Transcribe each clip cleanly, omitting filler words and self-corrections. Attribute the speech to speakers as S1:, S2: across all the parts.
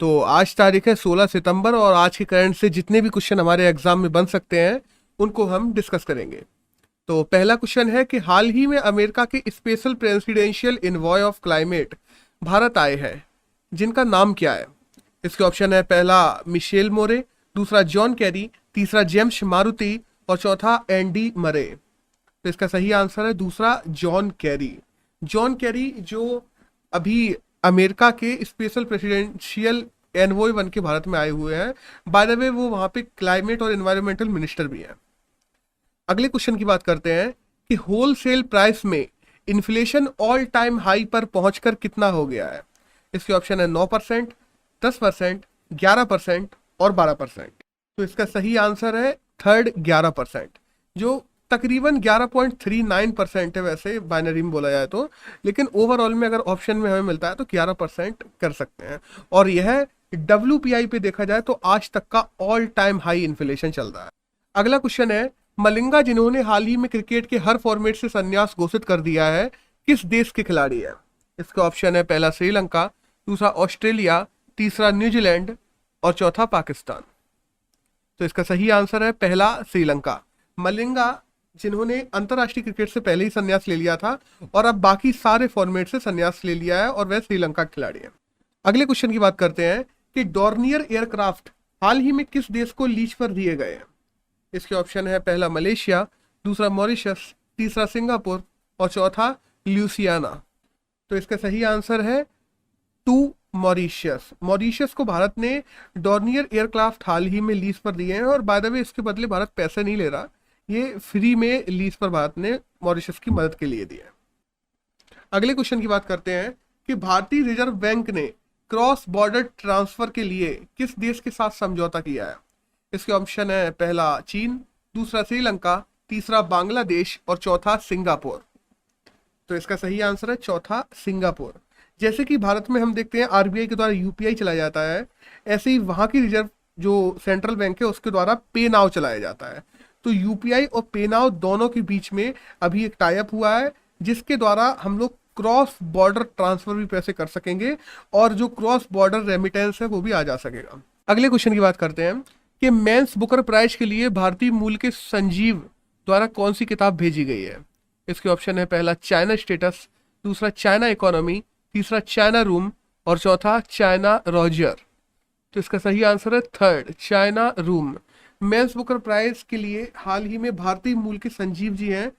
S1: तो आज तारीख है 16 सितंबर और आज के करंट से जितने भी क्वेश्चन हमारे एग्जाम में बन सकते हैं उनको हम डिस्कस करेंगे। तो पहला क्वेश्चन है कि हाल ही में अमेरिका के special presidential envoy of climate Bharat आए हैं, जिनका नाम क्या है? इसके ऑप्शन है पहला मिशेल मोरे, दूसरा जॉन कैरी, तीसरा जेम्स मारुति और चौथा एंडी मरे। तो इसका सही आंसर है दूसरा जॉन कैरी। जॉन कैरी जो अभी अमेरिका के स्पेशल प्रेसिडेंशियल एनवॉय बन के भारत में आए हुए हैं। बाय द वे वो वहां पे क्लाइमेट और एनवायरमेंटल मिनिस्टर भी हैं। अगले क्वेश्चन की बात करते हैं कि होलसेल प्राइस में इन्फ्लेशन ऑल टाइम हाई पर पहुंचकर कितना हो गया है? इसके ऑप्शन है 9%, 10%, 11% और 12%। तो इसका सही आंसर है थर्ड 11%, जो तकरीबन 11.39% है वैसे बाइनरी में बोला जाए तो, लेकिन ओवरऑल में अगर ऑप्शन में हमें मिलता है तो 11% कर सकते हैं। और यह WPI पे देखा जाए तो आज तक का ऑल टाइम हाई इन्फ्लेशन चल रहा है। अगला क्वेश्चन है मलिंगा, जिन्होंने हाल ही में क्रिकेट के हर फॉर्मेट से संन्यास घोषित कर दिया है, किस देश के खिलाड़ी है? इसका ऑप्शन है पहला श्रीलंका, दूसरा ऑस्ट्रेलिया, तीसरा न्यूजीलैंड और चौथा पाकिस्तान। तो इसका सही आंसर है पहला श्रीलंका। मलिंगा जिन्होंने अंतरराष्ट्रीय क्रिकेट से पहले ही संन्यास ले लिया था और अब बाकी सारे फॉर्मेट से संन्यास ले लिया है और वह श्रीलंका के खिलाड़ी है। अगले क्वेश्चन की बात करते हैं कि डॉर्नियर एयरक्राफ्ट हाल ही में किस देश को लीज पर दिए गए हैं? इसके ऑप्शन है पहला मलेशिया, दूसरा मॉरिशस, तीसरा सिंगापुर और चौथा ल्यूसियाना। तो इसका सही आंसर है टू मॉरिशस। मॉरिशस को भारत ने डॉर्नियर एयरक्राफ्ट हाल ही में लीज पर दिए हैं और बाय द वे इसके बदले भारत पैसे नहीं ले रहा, ये फ्री में लीज पर भारत ने मॉरिशस की मदद के लिए दिया है। अगले क्वेश्चन की बात करते हैं कि भारतीय रिजर्व बैंक ने क्रॉस बॉर्डर ट्रांसफर के लिए किस देश के साथ समझौता किया है? इसके ऑप्शन है पहला चीन, दूसरा श्रीलंका, तीसरा बांग्लादेश और चौथा सिंगापुर। तो इसका सही आंसर है चौथा सिंगापुर। जैसे कि भारत में हम देखते हैं RBI के द्वारा UPI चलाया जाता है, ऐसे ही वहां की रिजर्व जो सेंट्रल बैंक है उसके द्वारा पे नाउ चलाया जाता है। तो UPI और पे नाउ दोनों के बीच में अभी एक टाई अप हुआ है, जिसके द्वारा हम लोग क्रॉस बॉर्डर ट्रांसफर भी पैसे कर सकेंगे और जो क्रॉस बॉर्डर रेमिटेंस है वो भी आ जा सकेगा। अगले क्वेश्चन की बात करते हैं कि मेंस बुकर प्राइज के लिए भारतीय मूल के संजीव द्वारा कौन सी किताब भेजी गई है? इसके ऑप्शन है पहला चाइना स्टेटस, दूसरा चाइना इकोनॉमी, तीसरा चाइना रूम और चौथा चाइना रॉजर। तो इसका सही आंसर है third China room. Men's Booker prize के लिए हाल ही में भारतीय मूल के संजीव जी हैं,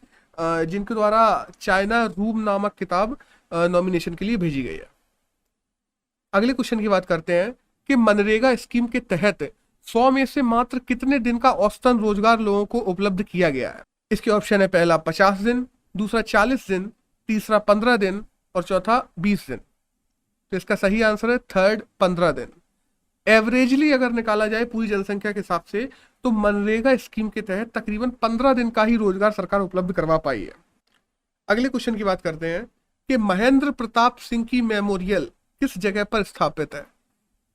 S1: जिनके द्वारा चाइना रूम नामक किताब नॉमिनेशन के लिए भेजी गई है। अगले क्वेश्चन की बात करते हैं कि मनरेगा स्कीम के तहत 100 में से मात्र कितने दिन का औसतन रोजगार लोगों को उपलब्ध किया गया है? इसके ऑप्शन है पहला 50 दिन, दूसरा 40 दिन, तीसरा 15 दिन और चौथा 20 दिन। तो इसका सही आंसर है थर्ड 15 दिन। एवरेजली अगर निकाला जाए पूरी जनसंख्या के हिसाब से तो मनरेगा स्कीम के तहत तकरीबन 15 दिन का ही रोजगार सरकार उपलब्ध करवा पाई है। अगले क्वेश्चन की बात करते हैं कि महेंद्र प्रताप सिंह की मेमोरियल किस जगह पर स्थापित है?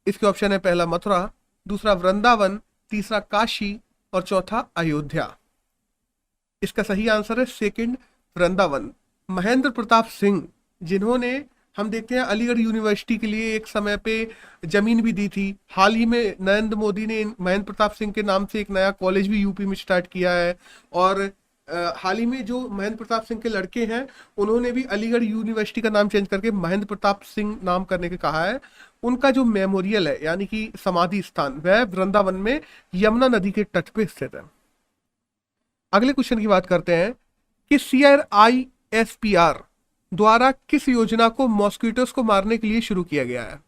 S1: इसके ऑप्शन है पहला मथुरा, दूसरा वृंदावन, तीसरा काशी और चौथा अयोध्या। इसका सही आंसर है सेकंड वृंदावन। महेंद्र प्रताप सिंह जिन्होंने हम देखते हैं अलीगढ़ यूनिवर्सिटी के लिए एक समय पे जमीन भी दी थी। हाल ही में नरेंद्र मोदी ने महेंद्र प्रताप सिंह के नाम से एक नया कॉलेज भी यूपी में स्टार्ट किया है और हाल ही में जो महेंद्र प्रताप सिंह के लड़के हैं उन्होंने भी अलीगढ़ यूनिवर्सिटी का नाम चेंज करके महेंद्र प्रताप सिंह नाम करने के कहा है। उनका जो मेमोरियल है यानी कि समाधि स्थान वह वृंदावन में यमुना नदी के तट पे स्थित है। अगले क्वेश्चन की बात करते हैं कि CRISPR द्वारा किस योजना को मॉस्किटोस को मारने के लिए शुरू किया गया है?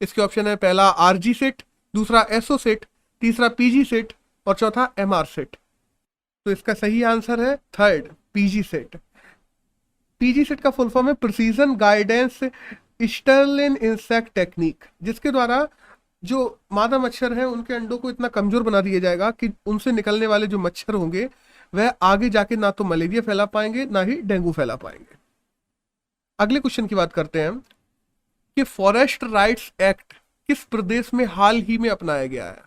S1: इसके ऑप्शन है पहला RG सेट, दूसरा SO सेट, तीसरा PG सेट और चौथा MR सेट। तो इसका सही आंसर है third PG set. PG set का फुल फॉर्म है precision guidance Stalin insect technique, जिसके द्वारा जो मादा मच्छर हैं उनके अंडों को इतना कमजोर बना दिया जाएगा कि उनसे निकलने वाले जो मच्छर होंगे वह आगे जाके ना तो मलेरिया फैला पाएंगे ना ही डेंगू फैला पाएंगे। अगले क्वेश्चन की बात करते हैं कि फॉरेस्ट राइट्स एक्ट किस प्रदेश में हाल ही में अपनाया गया है?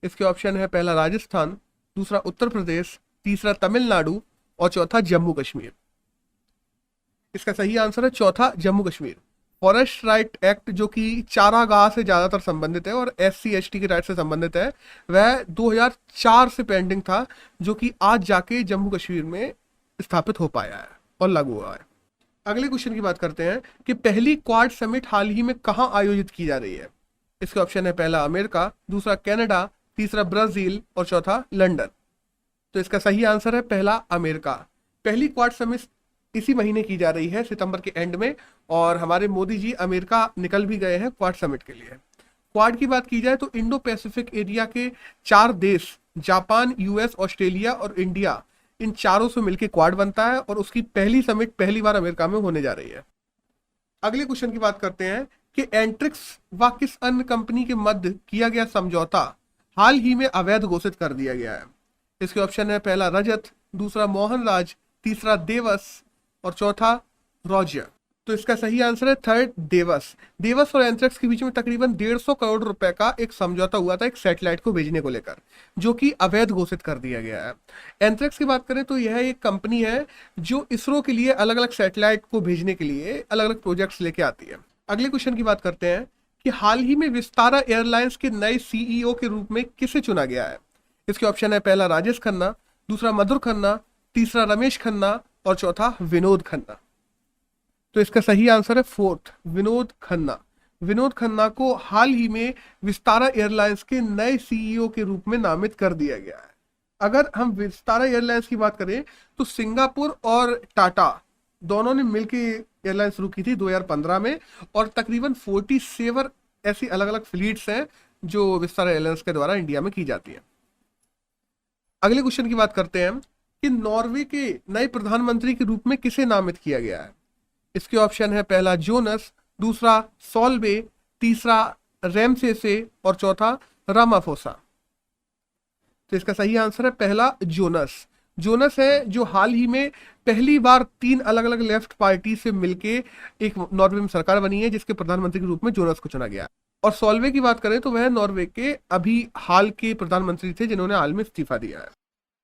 S1: इसके ऑप्शन है पहला राजस्थान, दूसरा उत्तर प्रदेश, तीसरा तमिलनाडु और चौथा जम्मू कश्मीर। इसका सही आंसर है चौथा Jammu Kashmir. Forest right act जो कि चारागाह से ज़्यादातर संबंधित है और SC/ST के राइट से संबंधित है, वह 2004 से पेंडिंग था, जो कि आज जाके जम्मू कश्मीर में स्थापित हो पाया है और लागू हुआ है। अगले क्वेश्चन की बात करते हैं कि पहली क्वाड समिट हाल ही में कहाँ आयोजित की जा रही है। इसके ऑप्शन है पहला अमेरिका, दूसरा कनाडा, तीसरा ब्राजील और चौथा लंदन। तो इसका सही आंसर है पहला अमेरिका। पहली क्वाड समिट इसी महीने की जा रही है, सितंबर के एंड में, और हमारे मोदी जी अमेरिका निकल भी गए हैं क्वाड समिट के लिए। क्वाड की बात की जाए तो इंडो पैसिफिक एरिया के 4 देश जापान, US, ऑस्ट्रेलिया और इंडिया, इन चारों से मिलकर क्वाड बनता है और उसकी पहली समिट पहली बार अमेरिका में होने जा रही है। अगले क्वेश्चन की बात करते हैं कि एंट्रिक्स व किस अन्य कंपनी के मध्य किया गया समझौता हाल ही में अवैध घोषित कर दिया गया है। इसके ऑप्शन है पहला रजत, दूसरा मोहनराज, तीसरा देवस और चौथा रॉजर। तो इसका सही आंसर है थर्ड देवस। देवस और एंथ्रेक्स के बीच में तकरीबन 150 करोड़ रुपए का एक समझौता हुआ था एक सैटेलाइट को भेजने को लेकर, जो कि अवैध घोषित कर दिया गया है। एंथ्रेक्स की बात करें तो यह एक कंपनी है जो इसरो के लिए अलग अलग सैटेलाइट को भेजने के लिए अलग अलग प्रोजेक्ट्स लेके आती है। अगले क्वेश्चन की बात करते हैं कि हाल ही में विस्तारा एयरलाइंस के नए CEO के रूप में किसे चुना गया है। इसके ऑप्शन है पहला राजेश खन्ना, दूसरा मधुर खन्ना, तीसरा रमेश खन्ना और चौथा विनोद खन्ना। तो इसका सही आंसर है फोर्थ विनोद खन्ना। विनोद खन्ना को हाल ही में विस्तारा एयरलाइंस के नए CEO के रूप में नामित कर दिया गया है। अगर हम विस्तारा एयरलाइंस की बात करें तो सिंगापुर और टाटा दोनों ने मिलकर एयरलाइन शुरू की थी 2015 में, और तकरीबन 47 ऐसी अलग अलग फ्लीट्स हैं जो विस्तारा एयरलाइंस के द्वारा इंडिया में की जाती है। अगले क्वेश्चन की बात करते हैं कि नॉर्वे के नए प्रधानमंत्री के रूप में किसे नामित किया गया है। इसके ऑप्शन है पहला जोनस, दूसरा सॉल्वे, तीसरा रेमसेसे और चौथा रामाफोसा। तो इसका सही आंसर है पहला जोनस। जोनस है जो हाल ही में पहली बार 3 अलग अलग लेफ्ट पार्टी से मिलके एक नॉर्वे में सरकार बनी है, जिसके प्रधानमंत्री के रूप में जोनस को चुना गया। और सॉल्वे की बात करें तो वह नॉर्वे के अभी हाल के प्रधानमंत्री थे जिन्होंने हाल में इस्तीफा दिया है।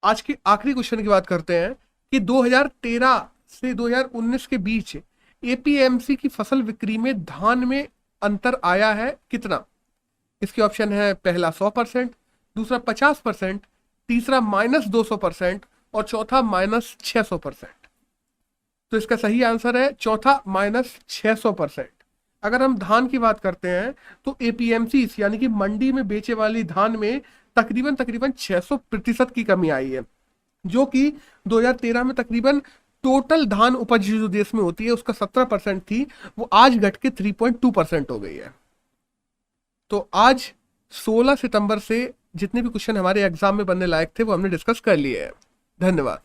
S1: आज के आखिरी क्वेश्चन की बात करते हैं कि 2013 से 2019 के बीच APMC की फसल बिक्री में धान में अंतर आया है कितना। इसके ऑप्शन है पहला 100%, दूसरा 50%, तीसरा -200% और चौथा -600%। तो इसका सही आंसर है चौथा -600%। अगर हम धान की बात करते हैं तो APMC यानी कि मंडी में बेचे वाली धान में तकरीबन 600% की कमी आई है, जो कि 2013 में तकरीबन टोटल धान उपज जो देश में होती है उसका 17% थी, वो आज घट के 3.2% हो गई है। तो आज 16 सितंबर से जितने भी क्वेश्चन हमारे एग्जाम में बनने लायक थे वो हमने डिस्कस कर लिए हैं। धन्यवाद।